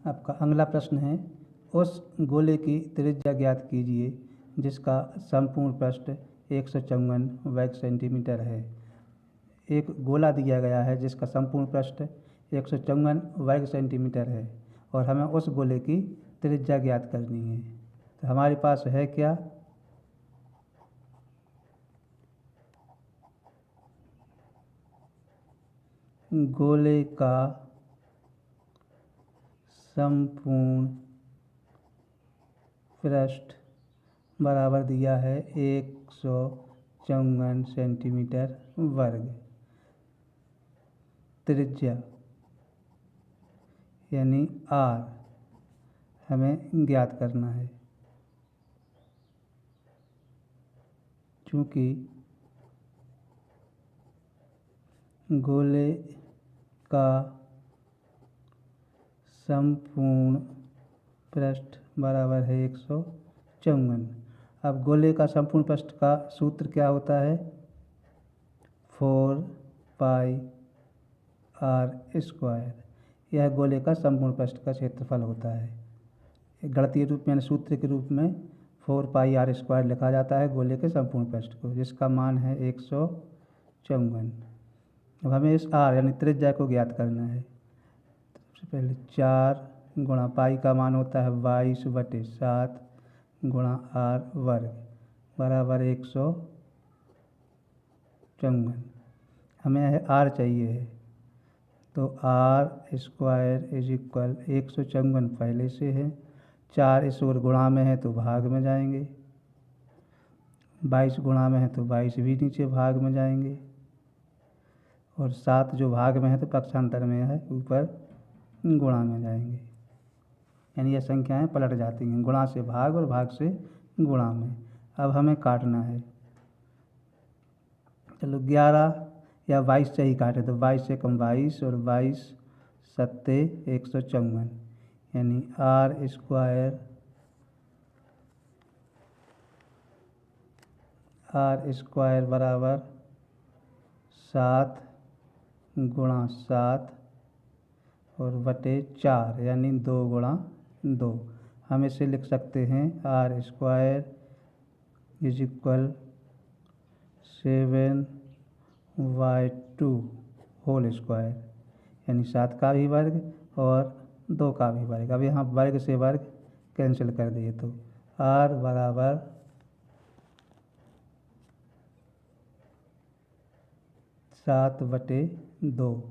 आपका अगला प्रश्न है, उस गोले की त्रिज्या ज्ञात कीजिए जिसका संपूर्ण पृष्ठ 154 वर्ग सेंटीमीटर है। एक गोला दिया गया है जिसका संपूर्ण पृष्ठ 154 वर्ग सेंटीमीटर है और हमें उस गोले की त्रिज्या ज्ञात करनी है। तो हमारे पास है क्या, गोले का संपूर्ण पृष्ठ बराबर दिया है 154 सेंटीमीटर वर्ग। त्रिज्या यानी r हमें ज्ञात करना है। चूँकि गोले का संपूर्ण पृष्ठ बराबर है 154। अब गोले का संपूर्ण पृष्ठ का सूत्र क्या होता है, 4 पाई r स्क्वायर। यह गोले का संपूर्ण पृष्ठ का क्षेत्रफल होता है। गणितीय रूप में सूत्र के रूप में 4 पाई r स्क्वायर लिखा जाता है गोले के संपूर्ण पृष्ठ को, जिसका मान है 154। अब हमें इस r यानी त्रिज्या को ज्ञात करना है। सबसे पहले 4 गुणा पाई का मान होता है 22/7 गुणा r वर्ग बराबर 154। हमें r चाहिए है, तो r स्क्वायर इज इक्वल 154 पहले से है, 4 इस ओर गुणा में है तो भाग में जाएंगे, 22 गुणा में है तो 22 भी नीचे भाग में जाएंगे, और 7 जो भाग में है तो पक्षांतर में है ऊपर गुणा में जाएंगे। यानी ये संख्याएं पलट जाती हैं, गुणा से भाग और भाग से गुणा में। अब हमें काटना है, चलो 11 या 22 से ही काटे तो 22 से कम 22 और 22 सत्ते 154, यानी r स्क्वायर बराबर 7 गुणा 7 और बटे 4 यानी 2 गुणा 2। हम इसे लिख सकते हैं r square is equal 7/2 whole square, यानी 7 का भी वर्ग और 2 का भी वर्ग। अब यहाँ वर्ग से वर्ग कैंसिल कर दिए तो r बराबर 7/2।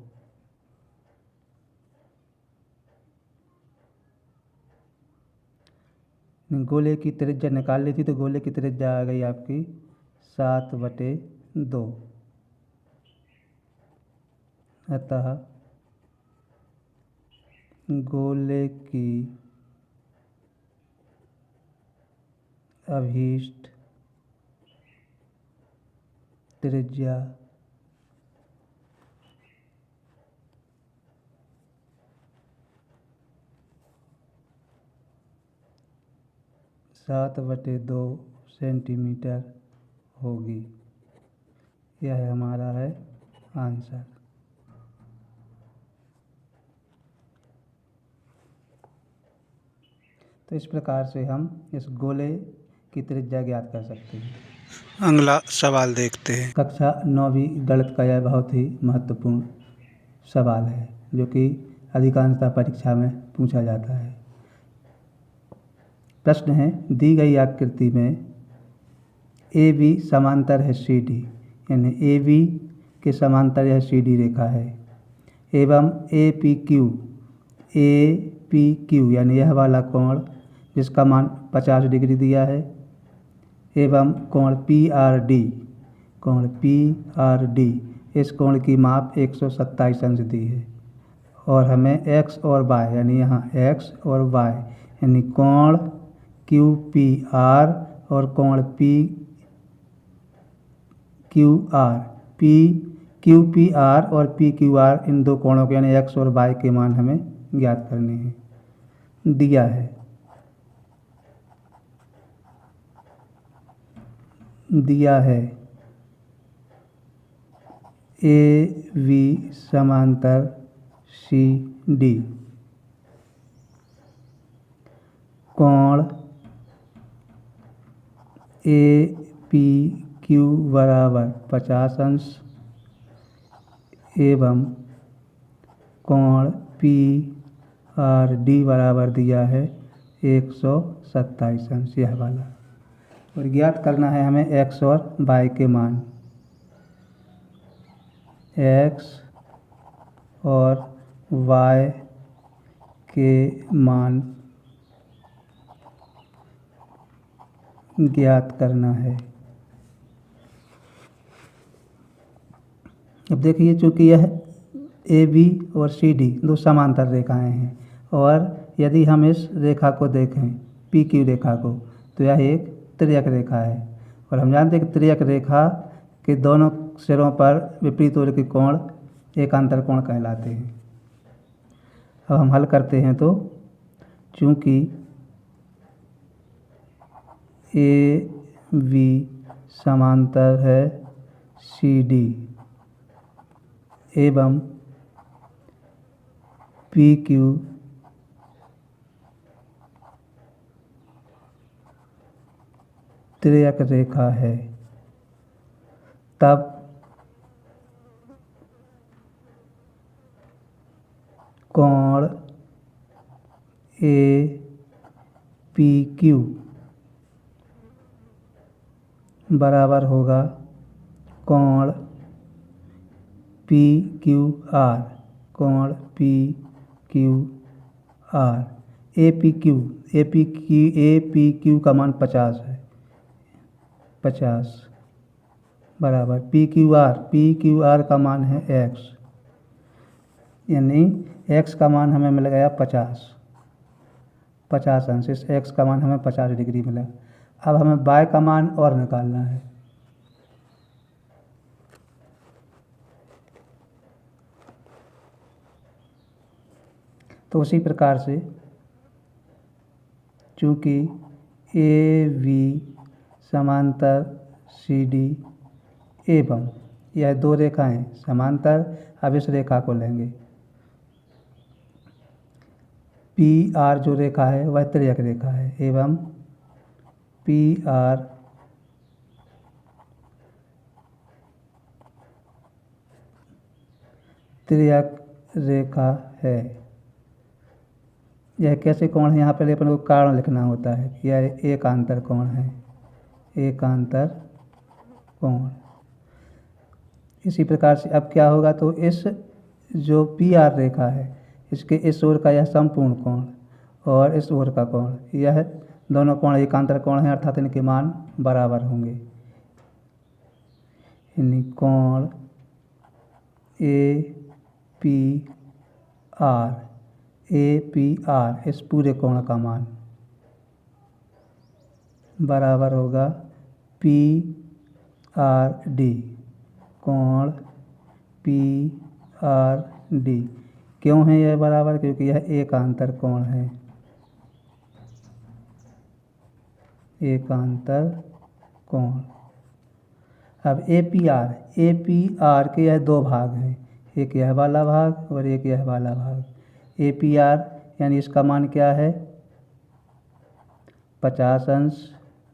गोले की त्रिज्या निकाल ली थी तो गोले की त्रिज्या आ गई आपकी 7/2। अतः गोले की अभीष्ट त्रिज्या 7/2 सेंटीमीटर होगी। यह हमारा है आंसर। तो इस प्रकार से हम इस गोले की त्रिज्या ज्ञात कर सकते हैं। अगला सवाल देखते हैं। कक्षा 9वीं गणित का यह बहुत ही महत्वपूर्ण सवाल है जो कि अधिकांशतः परीक्षा में पूछा जाता है। प्रश्न है, दी गई आकृति में ए बी समांतर है सी डी, यानी ए बी के समांतर यह सी डी रेखा है, एवं ए पी क्यू यानी यह वाला कोण जिसका मान 50 डिग्री दिया है, एवं कोण पी आर डी इस कोण की माप 127 अंश दी है, और हमें एक्स और वाई यानी यहाँ एक्स और वाई यानी कोण क्यू पी आर और कोण पी क्यू पी आर और पी क्यू आर इन दो कोणों के यानी एक्स और वाई के मान हमें ज्ञात करने हैं। दिया है ए वी समांतर सी डी, कोण ए पी क्यू बराबर 50 अंश एवं कोण पी आर डी बराबर दिया है 127 अंश, यह वाला। और ज्ञात करना है हमें एक्स और वाई के मान। एक्स और वाई के मान ज्ञात करना है। अब देखिए, चूँकि यह ए बी और सी डी दो समांतर रेखाएं हैं, और यदि हम इस रेखा को देखें पी क्यू रेखा को, तो यह एक तिर्यक रेखा है। और हम जानते हैं कि तिर्यक रेखा के दोनों सिरों पर विपरीत ओर के कोण एकांतर कोण कहलाते हैं। अब हम हल करते हैं, तो चूँकि ए बी समांतर है सी डी एवं पी क्यू तिर्यक रेखा है, तब कोण ए पी क्यू बराबर होगा कोण पी क्यू आर। कोण P Q R A P Q का मान 50 है। 50 बराबर पी क्यू आर का मान है एक्स, यानी एक्स का मान हमें मिल गया 50 अंश। इस एक्स का मान हमें 50 डिग्री मिला। अब हमें वाई का मान और निकालना है। तो उसी प्रकार से, चूँकि ए बी समांतर सी डी एवं यह दो रेखाएं समांतर, अब इस रेखा को लेंगे। पी आर जो रेखा है वह तिर्यक रेखा है, एवं पी आर तिर्यक रेखा है। यह कैसे कोण है, यहाँ पहले अपन को कारण लिखना होता है कि यह एकांतर कोण है। एकांतर कोण। इसी प्रकार से अब क्या होगा, तो इस जो पी आर रेखा है इसके इस ओर का यह संपूर्ण कोण और इस ओर का कोण, यह दोनों कोण एकांतर कोण हैं, अर्थात इनके मान बराबर होंगे। यानी कोण ए पी आर इस पूरे कोण का मान बराबर होगा पी आर डी। कोण पी आर डी क्यों है यह बराबर, क्योंकि यह एकांतर कोण है। एकांतर कोण। अब ए पी आर के यह दो भाग हैं, एक यह वाला भाग और एक यह वाला भाग। ए पी आर यानी इसका मान क्या है 50 अंश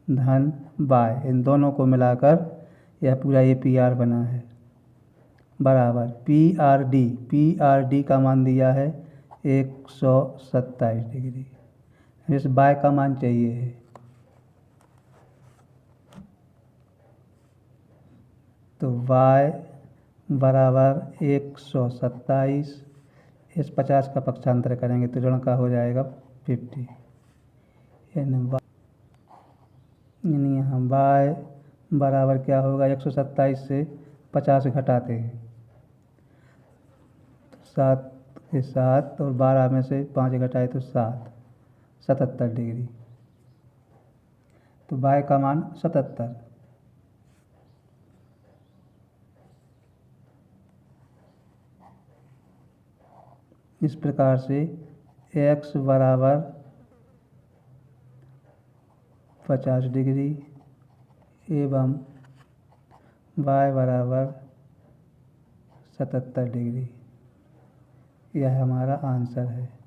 धन बाय, इन दोनों को मिलाकर यह पूरा ए पी आर बना है, बराबर पी आर डी का मान दिया है 127 डिग्री। इस बाय का मान चाहिए है, तो y बराबर 127। इस 50 का पक्षांतर करेंगे तो ऋण का हो जाएगा 50। यानी यहाँ y बराबर क्या होगा, 127 से 50 घटाते हैं तो 7 के 7 और 12 में से 5 घटाए तो 7, 77 डिग्री। तो y का मान 77। इस प्रकार से x बराबर 50 डिग्री एवं y बराबर 77 डिग्री, यह हमारा आंसर है।